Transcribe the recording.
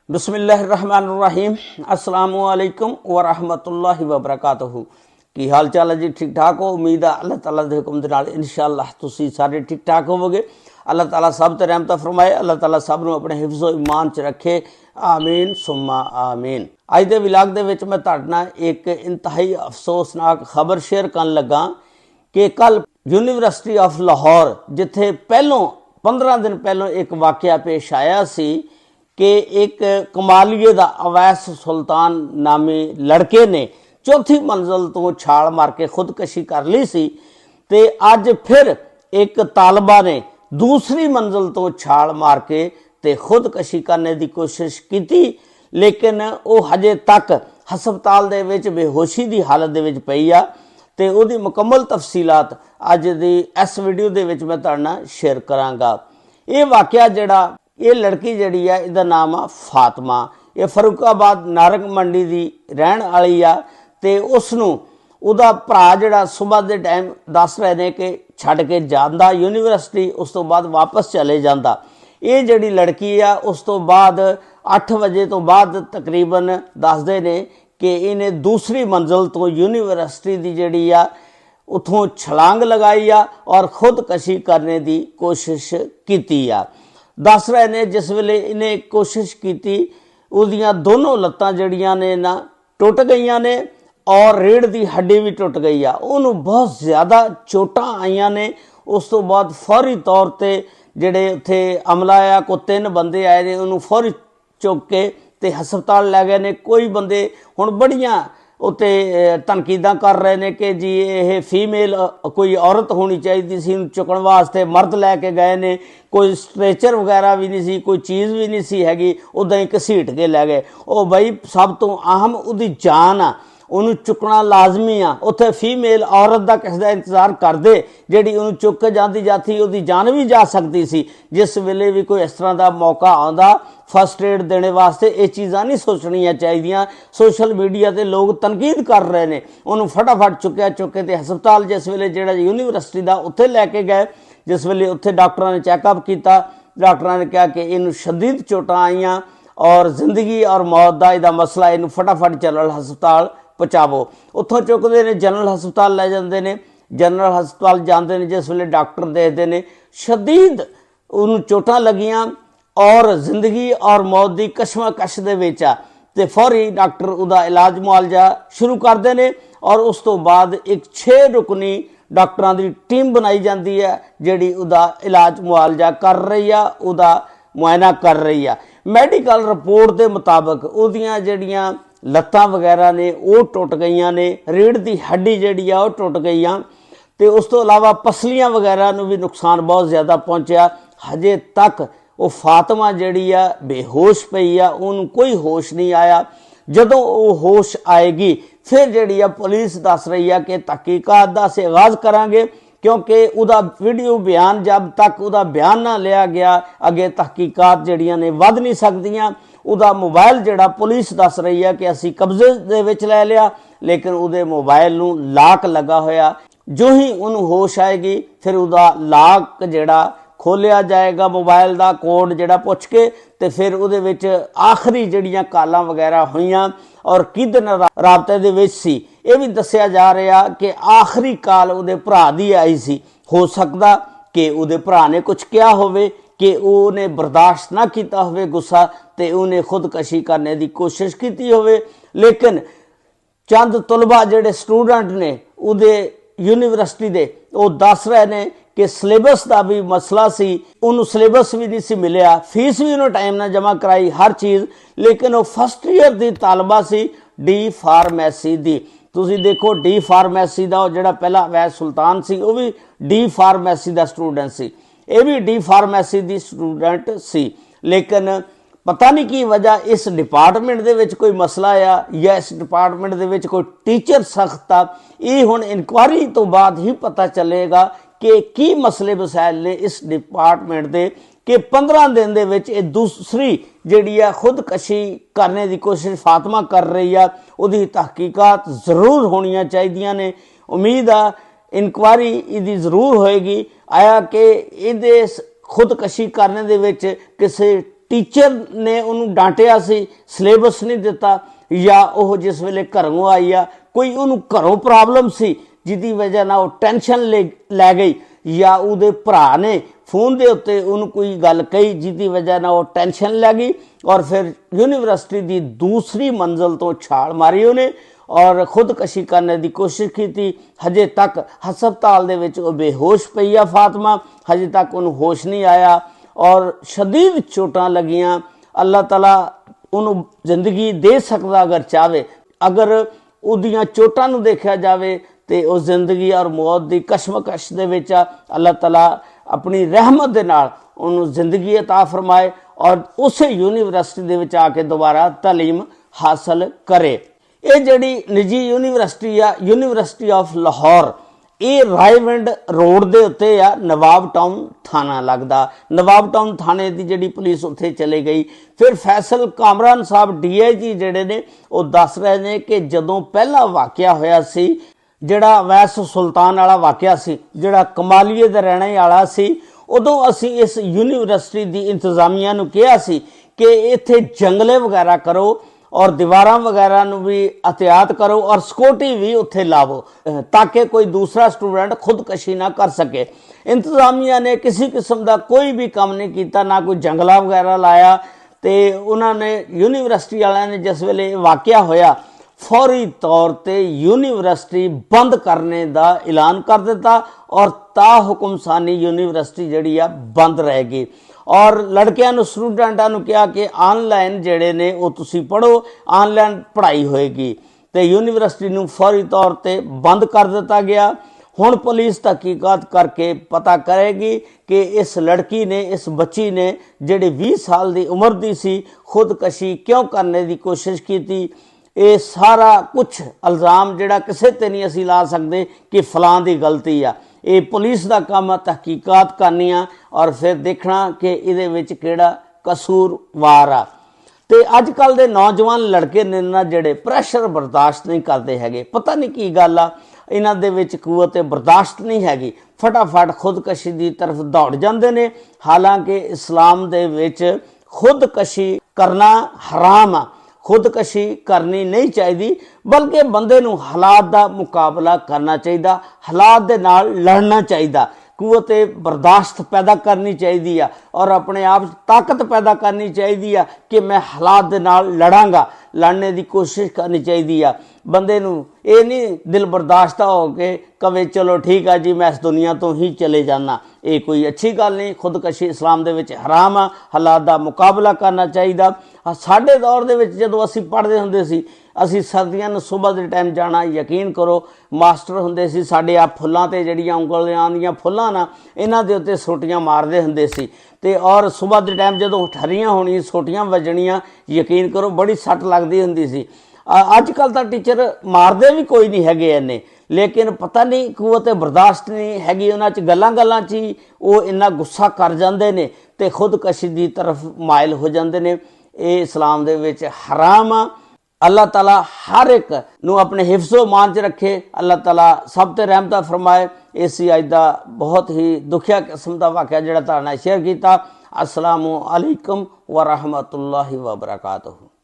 बिस्मिल्लाहिर्रहमानिर्रहीम अस्सलामुअलैकुम वरहमतुल्लाहि वबरकातुहू। की हाल चाल है जी? ठीक ठाक हो? उम्मीद है अल्लाह ताला दे हुक्म दे नाल इंशाअल्लाह तुसीं सारे ठीक ठाक होवोगे। अल्लाह ताला सब ते रहमत फरमाए, अल्लाह ताला सब नूं अपने हिफ्ज़ो ईमान च रखे, आमीन सुम्मा आमीन। अज दे विलाग दे विच मैं तुहाडे नाल एक इंतहाई अफसोसनाक खबर शेयर करन लगा कि कल यूनीवर्सिटी ऑफ लाहौर जिथे पहलों 15 दिन पहलों एक वाकया पेश आया सी कि एक कमालिए का अवैस सुल्तान नामी लड़के ने चौथी मंजिल तो छाल मार के खुदकशी कर ली सी ते अज फिर एक तालबा ने दूसरी मंजिल तो छाल मार के ते खुदकशी करने की कोशिश की, लेकिन वो हजे तक हस्पताल दे विच बेहोशी की हालत दे विच पई आ ते उहदी मुकम्मल तफसीलात अज दी इस वीडियो दे विच मैं तुहाडे नाल शेयर करांगा। ये वाकया जिहड़ा ये लड़की जिहड़ी है इहदा नाम आ फातिमा, ये फरूखाबाद नारंग मंडी की रहन वाली आ ते उसनूं उहदा भरा जिहड़ा सुबह के टाइम दस रहे ने कि छड्ड के जांदा यूनीवर्सिटी, उस तो बाद वापस चले जांदा। ये जिहड़ी लड़की आ उस तो बाद 8 बजे तो बाद तकरीबन दसदे ने कि इन्हें दूसरी मंजिल तो यूनीवर्सिटी की जिहड़ी आ उथों छलांग लगाई आ और खुदकशी करने की कोशिश की आ। दस रहे ने जिस वेले इन्हें कोशिश की उहदियां दोनों लत्तां जड़ियां ने ना टुट गईयां ने और रीढ़ की हड्डी भी टुट गई आ। उन्होंने बहुत ज़्यादा चोटां आईयां ने। उस तो बाद फौरी तौर पर जिहड़े उत्थे अमला आ को 3 बंदे आए ने उन्होंने फौरी चुक के ते हस्पताल लै गए ने। कोई बंदे हुण बड़ियां उत्ते तनकीदा कर रहे हैं कि जी ये फीमेल कोई औरत होनी चाहिए सी, चुकण वास्ते मर्द लैके गए ने, कोई स्ट्रेचर वगैरह भी नहीं सी, कोई चीज़ भी नहीं सी हैगी, उदा ही घसीट के लै गए। वो बई सब तो अहम उहदी जान आ, उन्होंने चुकना लाजमी आ। उत्थे फीमेल औरत का किसी का इंतजार करते जिहड़ी उन्होंने चुक के जाती जाती उहदी जान भी जा सकती सी। जिस वेले भी कोई इस तरह का मौका आंदा फस्ट एड देने वास्ते ये चीज़ां नहीं सोचनियां चाहिए। सोशल मीडिया ते लोग तनकीद कर रहे हैं, उन्होंने फटाफट चुके ते हस्पताल जिस वेले जिहड़ा यूनीवर्सिटी का उत्थे लैके गए। जिस वेले उत्थे डॉक्टरां ने चैकअप किया, डॉक्टरां ने कहा कि इन्हूं शदीद चोटां आईयां और जिंदगी और मौत का इहदा मसला, इन्हूं फटाफट जनरल हस्पताल पहुँचावो। उत्थों चुकते हैं जनरल हस्पताल लै जाते हैं। जनरल हस्पताल जाते हैं जिस वेले डॉक्टर देखते हैं शदीद उन्होंने चोटां लगियां और जिंदगी और मौत की कशमकश दे विच आ ते फौरी डॉक्टर उहदा इलाज मुआलजा शुरू करते हैं और उस तो बाद एक 6 रुकनी डॉक्टरां की टीम बनाई जाती है जिहड़ी उहदा इलाज मुआलजा कर रही आ, उहदा मुआयना कर रही आ। मैडिकल रिपोर्ट के मुताबिक उहदियां जिहड़ियां लत्तां वगैरह ने वो टुट गई ने, रीढ़ की हड्डी जिहड़ी आ वो टुट गई ते उस तो इलावा पसलियां वगैरह नूं भी नुकसान बहुत ज़्यादा पहुँचा। हजे तक वो फातिमा जिहड़ी आ बेहोश पई आ, उन्होंने कोई होश नहीं आया। जदों वो होश आएगी फिर जिहड़ी आ पुलिस दस रही है कि तहकीकात दा असीं आगाज़ करांगे, क्योंकि उहदा वीडियो बयान जब तक उहदा बयान ना लिया गया अगे तहकीकात जिहड़ियां ने वध नहीं सकदियां। उहदा मोबाइल जिहड़ा पुलिस दस रही है कि असीं कब्जे दे विच लै लिया, लेकिन उहदे मोबाइल नूं लाक लगा होया। जो ही उन्होंने होश आएगी फिर उहदा लाक जिहड़ा खोलिया जाएगा, मोबाइल का कोड जिहड़ा पुछ के ते फिर उहदे विच आखिरी जिहड़ियां कालां वगैरह होईयां और किहदे नाल राबते दे विच सी ये भी दस्सिया जा रहा कि आखिरी काल उहदे भरा दी आई सी। हो सकदा कि उहदे भरा ने कुछ कहा होवे कि उन्हें बर्दाश्त ना किया होवे गुस्सा ते उन्हें खुदकशी करने की कोशिश की होवे। लेकिन चंद तलबा जिहड़े स्टूडेंट ने उहदे यूनीवर्सिटी दे वो दस रहे ने कि सिलेबस का भी मसला सी, उन्होंने सिलेबस भी नहीं सी मिलिया, फीस भी उन्होंने टाइम ना जमा कराई हर चीज़, लेकिन वो फस्ट ईयर की तालबा सी डी फार्मैसी दी। तुसीं देखो डी फार्मैसी का जिहड़ा पहला अवैस सुल्तान सी वो भी डी फार्मैसी का स्टूडेंट सी, ये भी डी फार्मैसी की स्टूडेंट सी। लेकिन पता नहीं की वजह इस डिपार्टमेंट दे विच कोई मसला आ या इस डिपार्टमेंट दे विच कोई टीचर सख्त आ, ये हुण इनक्वायरी तो बाद ही पता चलेगा कि की मसले मसाइल ने इस डिपार्टमेंट दे कि 15 दिन दे विच ये दूसरी जिहड़ी आ खुदकशी करने की कोशिश फातिमा कर रही आ। उहदी तहकीकात जरूर होनियां चाहिदियां ने। उम्मीद आ इनक्वायरी इहदी जरूर होएगी। आया कि इहदे खुदकशी करने दे विच किसी टीचर ने उन्होंने डांटिया सी, सिलेबस नहीं दिता, या वह जिस वेले घरों आई आ कोई उन्होंने घरों प्रॉब्लम सी जिसकी वजह ना वो टेंशन लै गई, या उहदे भरा ने फोन के उत्ते उन्होंने कोई गल कही जिसकी वजह ना वो टेंशन लै गई और फिर यूनीवर्सिटी की दूसरी मंजिल तो छाल मारी उन्हें और खुदकशी करने की कोशिश की थी। हजे तक हस्पताल दे विच वो बेहोश पई आ फातिमा, हजे तक उन्होंने होश नहीं आया और शदीद चोटां लगियां। अल्लाह ताला उन्होंने जिंदगी दे सकता अगर चाहे, अगर उहदियां चोटां नूं देखा जाए तो उस जिंदगी और मौत की कशमकश दे विच अल्लाह ताला अपनी रहमत दे नाल उन्होंने जिंदगी अता फरमाए और उस यूनीवर्सिटी दे विच आके दोबारा तालीम हासिल करे। ये जिहड़ी निजी यूनीवर्सिटी आ, यूनीवर्सिटी ऑफ लाहौर, ये रायविंड रोड दे उत्ते आ, नवाब टाउन थाना लगदा। नवाब टाउन थाने की जिहड़ी पुलिस उत्थे चले गई। फिर फैसल कामरान साहब DIG जिहड़े ने वो दस रहे ने कि जदों पहला वाकया होया सी, जिहड़ा वैस सुल्तान वाला वाकया सी, जिहड़ा कमालीए दा रहने वाला सी, उदों असी इस यूनीवर्सिटी की इंतजामिया नूं कहा सी कि इत्थे जंगले वगैरह करो और दीवारां वगैरह नूं भी एहतियात करो और सिक्योरिटी भी उत्थे लावो ताकि कोई दूसरा स्टूडेंट खुदकशी ना कर सके। इंतजामिया ने किसी किस्म का कोई भी काम नहीं किया, ना कोई जंगला वगैरह लाया। तो उन्होंने यूनीवर्सिटी वालियां ने जिस वेले वाकया होया फौरी तौर पर यूनीवर्सिटी बंद करने का ऐलान कर दिता और ता हुक्म सानी यूनीवर्सिटी जिहड़ी आ बंद रहेगी और लड़कियां नूं स्टूडेंटां नूं कहा कि ऑनलाइन जिहड़े ने वो तुसीं पढ़ो, ऑनलाइन पढ़ाई होएगी। तो यूनीवर्सिटी नूं फौरी तौर पर बंद कर दिता गया। हुण पुलिस तहकीकात करके पता करेगी कि इस लड़की ने, इस बच्ची ने जिहड़ी 20 साल की उम्र दी सी, खुदकशी क्यों करने की कोशिश की थी। ये सारा कुछ इल्ज़ाम जिहड़ा किसी ते नहीं असीं ला सकते कि फलां दी गलती आ। ये पुलिस का काम तहकीकात करनी आ और फिर देखना कि इहदे विच किहड़ा कसूरवार आ। तो अजकल के नौजवान लड़के ने ना जिहड़े प्रैशर बर्दाश्त नहीं करते हैगे, पता नहीं की गल आ, इन्हां दे विच कुवत बर्दाश्त नहीं हैगी, फटाफट खुदकशी की तरफ दौड़ जाते हैं। हालांकि इस्लाम दे विच खुदकशी करना हराम आ, खुदकशी करनी नहीं चाहिए, बल्कि बंदे नूं हालात का मुकाबला करना चाहिए, हालात दे नाल लड़ना चाहिए, कुवत बर्दाश्त पैदा करनी चाहिए और अपने आप ताकत पैदा करनी चाहिए कि मैं हालात दे नाल लड़ांगा, लड़ने की कोशिश करनी चाहिए। बंदे नूं ये नहीं दिल बर्दाश्त हो के कवे चलो ठीक है जी मैं इस दुनिया तो ही चले जाना, ये कोई अच्छी गल नहीं। खुदकशी इस्लाम दे विच हराम आ, हालात का मुकाबला करना चाहिए। साडे दौर दे विच जदों असीं पढ़दे हुंदे सी, असीं सर्दियां नूं सुबह दे टाइम जाना, यकीन करो मास्टर हुंदे सी साडे आ फुल्लां ते जिहड़ियां उंगलियां दियां फुल्लां ना इन्हां दे उत्ते सोटियां मारदे हुंदे सी ते और सुबह दे टाइम जदों ठरियां होणियां सोटियां वजणियां, यकीन करो बड़ी सट लगदी हुंदी सी। अजकल तो टीचर मारदे भी कोई नहीं हैगे इन्ने, लेकिन पता नहीं कुवत बर्दाश्त नहीं हैगी उन्हां च, गल्लां च ही वो इन्ना गुस्सा कर जांदे ने ते खुदकशी की तरफ मायल हो जांदे ने। ये इस्लाम दे विच हराम आ। अल्लाह ताला हर एक नूं अपने हिफ्ज़ो मान च रखे, अल्लाह ताला सब ते रहमत फरमाए। इसी अज दा बहुत ही दुखिया किस्म का वाक़या जिहड़ा तुहाडे नाल शेयर कीता। अस्सलामु अलैकुम व रहमतुल्लाहि व बरकातुहू।